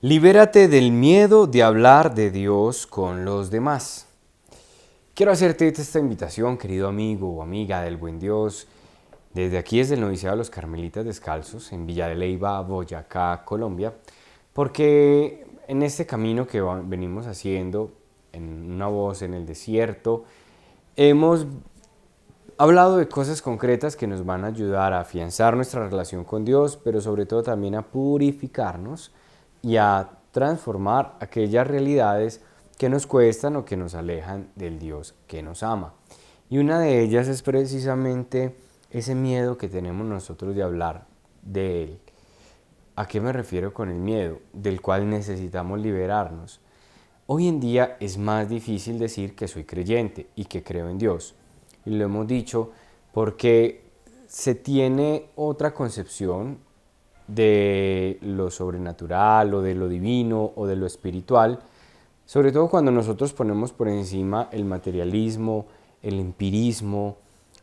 Libérate del miedo de hablar de Dios con los demás. Quiero hacerte esta invitación, querido amigo o amiga del buen Dios, desde aquí desde el Noviciado de los Carmelitas Descalzos, en Villa de Leyva, Boyacá, Colombia, porque en este camino que venimos haciendo, en una voz en el desierto, hemos hablado de cosas concretas que nos van a ayudar a afianzar nuestra relación con Dios, pero sobre todo también a purificarnos y a transformar aquellas realidades que nos cuestan o que nos alejan del Dios que nos ama. Y una de ellas es precisamente ese miedo que tenemos nosotros de hablar de Él. ¿A qué me refiero con el miedo? Del cual necesitamos liberarnos. Hoy en día es más difícil decir que soy creyente y que creo en Dios. Y lo hemos dicho porque se tiene otra concepción de lo sobrenatural o de lo divino o de lo espiritual, sobre todo cuando nosotros ponemos por encima el materialismo, el empirismo,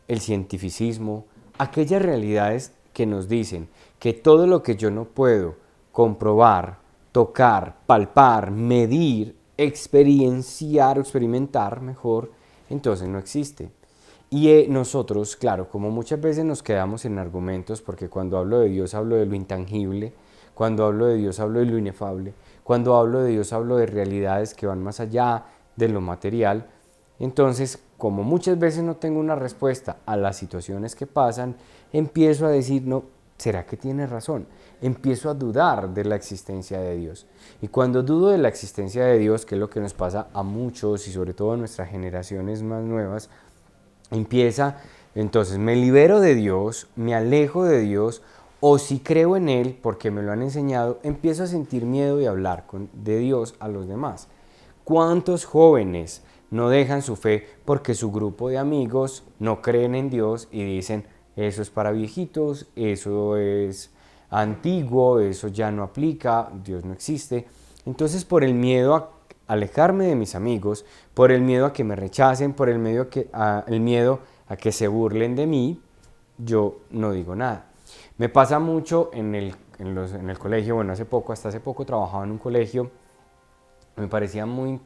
el cientificismo, aquellas realidades que nos dicen que todo lo que yo no puedo comprobar, tocar, palpar, medir, experienciar o experimentar mejor, entonces no existe. Y nosotros, claro, como muchas veces nos quedamos en argumentos, porque cuando hablo de Dios hablo de lo intangible, cuando hablo de Dios hablo de lo inefable, cuando hablo de Dios hablo de realidades que van más allá de lo material. Entonces, como muchas veces no tengo una respuesta a las situaciones que pasan, empiezo a decir, no, ¿será que tiene razón? Empiezo a dudar de la existencia de Dios. Y cuando dudo de la existencia de Dios, que es lo que nos pasa a muchos y sobre todo a nuestras generaciones más nuevas, empieza, entonces me libero de Dios, me alejo de Dios, o si creo en Él, porque me lo han enseñado, empiezo a sentir miedo de hablar de Dios a los demás. ¿Cuántos jóvenes no dejan su fe porque su grupo de amigos no creen en Dios y dicen, eso es para viejitos, eso es antiguo, eso ya no aplica, Dios no existe? Entonces, por el miedo a alejarme de mis amigos, por el miedo a que me rechacen, por el miedo a que se burlen de mí, yo no digo nada. Me pasa mucho en el colegio, bueno, hasta hace poco trabajaba en un colegio, me parecía muy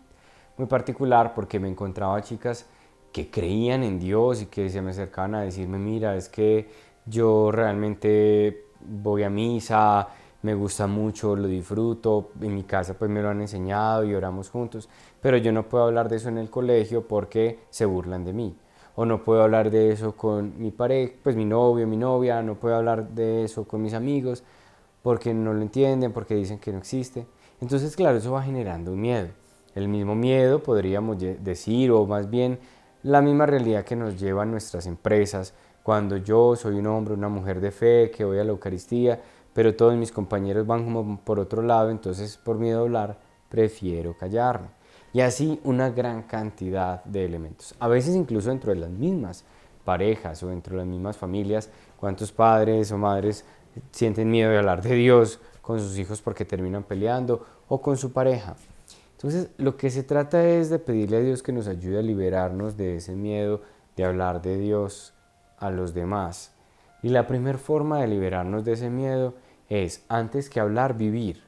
particular porque me encontraba chicas que creían en Dios y que se me acercaban a decirme, mira, es que yo realmente voy a misa, me gusta mucho, lo disfruto, en mi casa pues me lo han enseñado y oramos juntos, pero yo no puedo hablar de eso en el colegio porque se burlan de mí. O no puedo hablar de eso con mi pareja, pues mi novio, mi novia, no puedo hablar de eso con mis amigos porque no lo entienden, porque dicen que no existe. Entonces, claro, eso va generando un miedo. El mismo miedo, podríamos decir, o más bien la misma realidad que nos lleva a nuestras empresas, cuando yo soy un hombre, una mujer de fe, que voy a la Eucaristía, pero todos mis compañeros van como por otro lado, entonces por miedo a hablar, prefiero callarme. Y así una gran cantidad de elementos. A veces incluso dentro de las mismas parejas o dentro de las mismas familias, cuántos padres o madres sienten miedo de hablar de Dios con sus hijos porque terminan peleando o con su pareja. Entonces, lo que se trata es de pedirle a Dios que nos ayude a liberarnos de ese miedo de hablar de Dios a los demás. Y la primera forma de liberarnos de ese miedo es, antes que hablar, vivir.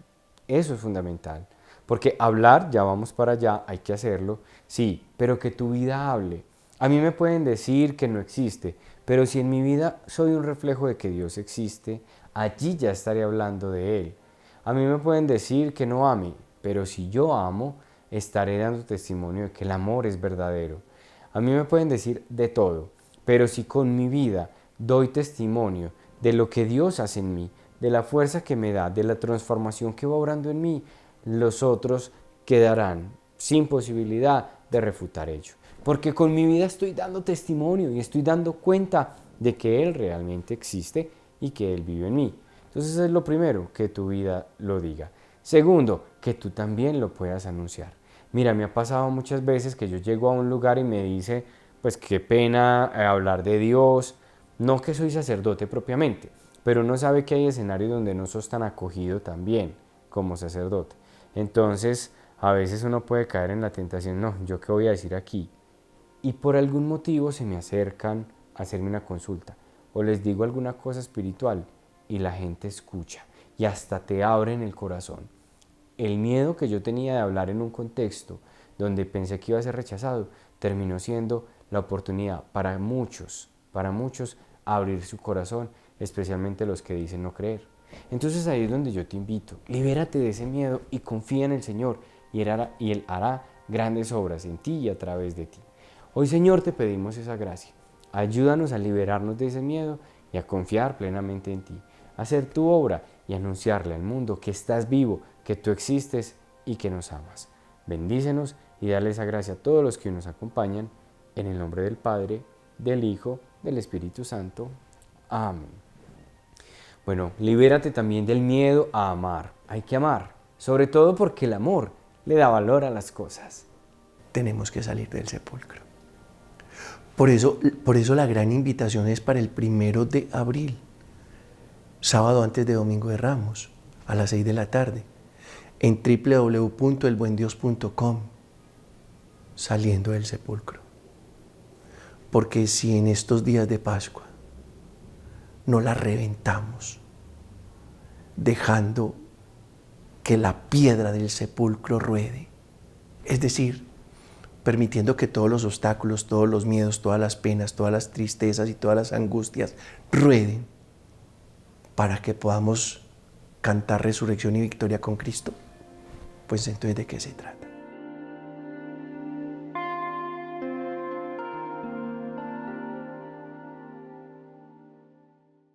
Eso es fundamental. Porque hablar, ya vamos para allá, hay que hacerlo, sí, pero que tu vida hable. A mí me pueden decir que no existe, pero si en mi vida soy un reflejo de que Dios existe, allí ya estaré hablando de Él. A mí me pueden decir que no ame, pero si yo amo, estaré dando testimonio de que el amor es verdadero. A mí me pueden decir de todo, pero si con mi vida doy testimonio de lo que Dios hace en mí, de la fuerza que me da, de la transformación que va obrando en mí, los otros quedarán sin posibilidad de refutar ello. Porque con mi vida estoy dando testimonio y estoy dando cuenta de que Él realmente existe y que Él vive en mí. Entonces es lo primero, que tu vida lo diga. Segundo, que tú también lo puedas anunciar. Mira, me ha pasado muchas veces que yo llego a un lugar y me dice, pues qué pena hablar de Dios, no que soy sacerdote propiamente, pero uno sabe que hay escenarios donde no sos tan acogido también como sacerdote. Entonces, a veces uno puede caer en la tentación, no, ¿yo qué voy a decir aquí? Y por algún motivo se me acercan a hacerme una consulta o les digo alguna cosa espiritual y la gente escucha y hasta te abren el corazón. el miedo que yo tenía de hablar en un contexto donde pensé que iba a ser rechazado, terminó siendo la oportunidad para muchos, abrir su corazón, especialmente los que dicen no creer. Entonces ahí es donde yo te invito, libérate de ese miedo y confía en el Señor y Él hará grandes obras en ti y a través de ti. Hoy, Señor, te pedimos esa gracia. Ayúdanos a liberarnos de ese miedo y a confiar plenamente en ti, a hacer tu obra y anunciarle al mundo que estás vivo, que tú existes y que nos amas. Bendícenos y dale esa gracia a todos los que nos acompañan, en el nombre del Padre, del Hijo, del Espíritu Santo. Amén. Bueno, libérate también del miedo a amar. Hay que amar, sobre todo porque el amor le da valor a las cosas. Tenemos que salir del sepulcro. Por eso la gran invitación es para el 1 de abril, sábado antes de Domingo de Ramos, a las 6 de la tarde, en www.elbuendios.com, saliendo del sepulcro. Porque si en estos días de Pascua no la reventamos, dejando que la piedra del sepulcro ruede, es decir, permitiendo que todos los obstáculos, todos los miedos, todas las penas, todas las tristezas y todas las angustias rueden para que podamos cantar resurrección y victoria con Cristo, pues entonces ¿de qué se trata?